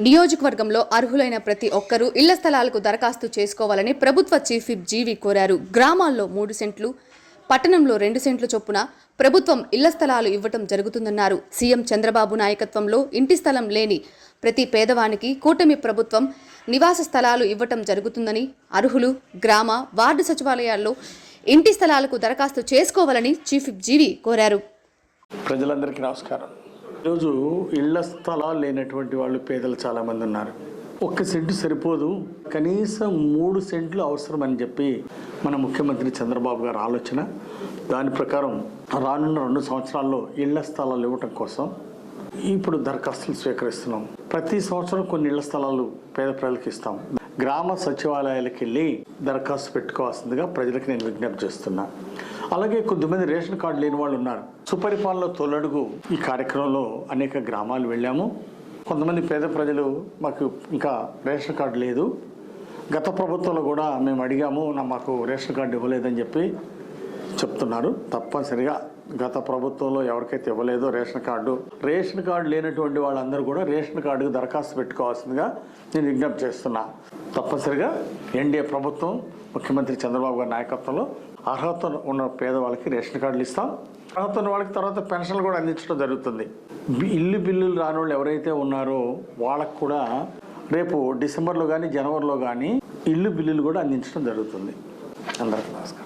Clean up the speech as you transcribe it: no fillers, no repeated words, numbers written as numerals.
నియోజకవర్గంలో అర్హులైన ప్రతి ఒక్కరూ ఇళ్ల స్థలాలకు దరఖాస్తు చేసుకోవాలని ప్రభుత్వ చీఫ్ విప్ జీవి కోరారు. గ్రామాల్లో 3 సెంట్లు, పట్టణంలో 2 సెంట్లు చొప్పున ప్రభుత్వం ఇళ్ల స్థలాలు ఇవ్వటం జరుగుతుందన్నారు. సీఎం చంద్రబాబు నాయకత్వంలో ఇంటి స్థలం లేని ప్రతి పేదవానికి కూటమి ప్రభుత్వం నివాస స్థలాలు ఇవ్వటం జరుగుతుందని, అర్హులు గ్రామ, వార్డు సచివాలయాల్లో ఇంటి స్థలాలకు దరఖాస్తు చేసుకోవాలని చీఫ్ విప్ జీవి కోరారు. ప్రజలందరికీ నమస్కారం. ఈరోజు ఇళ్ల స్థలాలు లేనటువంటి వాళ్ళు పేదలు చాలామంది ఉన్నారు. 1 సెంటు సరిపోదు, కనీసం 3 సెంట్లు అవసరమని చెప్పి మన ముఖ్యమంత్రి చంద్రబాబు గారు ఆలోచన. దాని ప్రకారం రానున్న 2 సంవత్సరాల్లో ఇళ్ల స్థలాలు ఇవ్వటం కోసం ఇప్పుడు దరఖాస్తులు స్వీకరిస్తున్నాం. ప్రతి సంవత్సరం కొన్ని ఇళ్ల స్థలాలు పేద ప్రజలకు ఇస్తాం. గ్రామ సచివాలయాలకు వెళ్ళి దరఖాస్తు పెట్టుకోవాల్సిందిగా ప్రజలకు నేను విజ్ఞప్తి చేస్తున్నా. అలాగే కొద్దిమంది రేషన్ కార్డు లేని వాళ్ళు ఉన్నారు. సుపరిపాలనలో తొలడుగు ఈ కార్యక్రమంలో అనేక గ్రామాలు వెళ్ళాము. కొంతమంది పేద ప్రజలు మాకు ఇంకా రేషన్ కార్డు లేదు, గత ప్రభుత్వంలో కూడా మేము అడిగాము, మాకు రేషన్ కార్డు ఇవ్వలేదని చెప్పి చెప్తున్నారు. తప్పనిసరిగా గత ప్రభుత్వంలో ఎవరికైతే ఇవ్వలేదో రేషన్ కార్డు లేనటువంటి వాళ్ళందరూ కూడా రేషన్ కార్డుకు దరఖాస్తు పెట్టుకోవాల్సిందిగా నేను విజ్ఞప్తి చేస్తున్నా. తప్పనిసరిగా ఎన్డీఏ ప్రభుత్వం ముఖ్యమంత్రి చంద్రబాబు గారి నాయకత్వంలో అర్హత ఉన్న పేదవాళ్ళకి రేషన్ కార్డులు ఇస్తాం. అర్హత ఉన్న వాళ్ళకి తర్వాత పెన్షన్లు కూడా అందించడం జరుగుతుంది. ఇల్లు బిల్లులు రాని వాళ్ళు ఎవరైతే ఉన్నారో వాళ్ళకు కూడా రేపు డిసెంబర్లో కానీ జనవరిలో కానీ ఇల్లు బిల్లులు కూడా అందించడం జరుగుతుంది. అందరికీ నమస్కారం.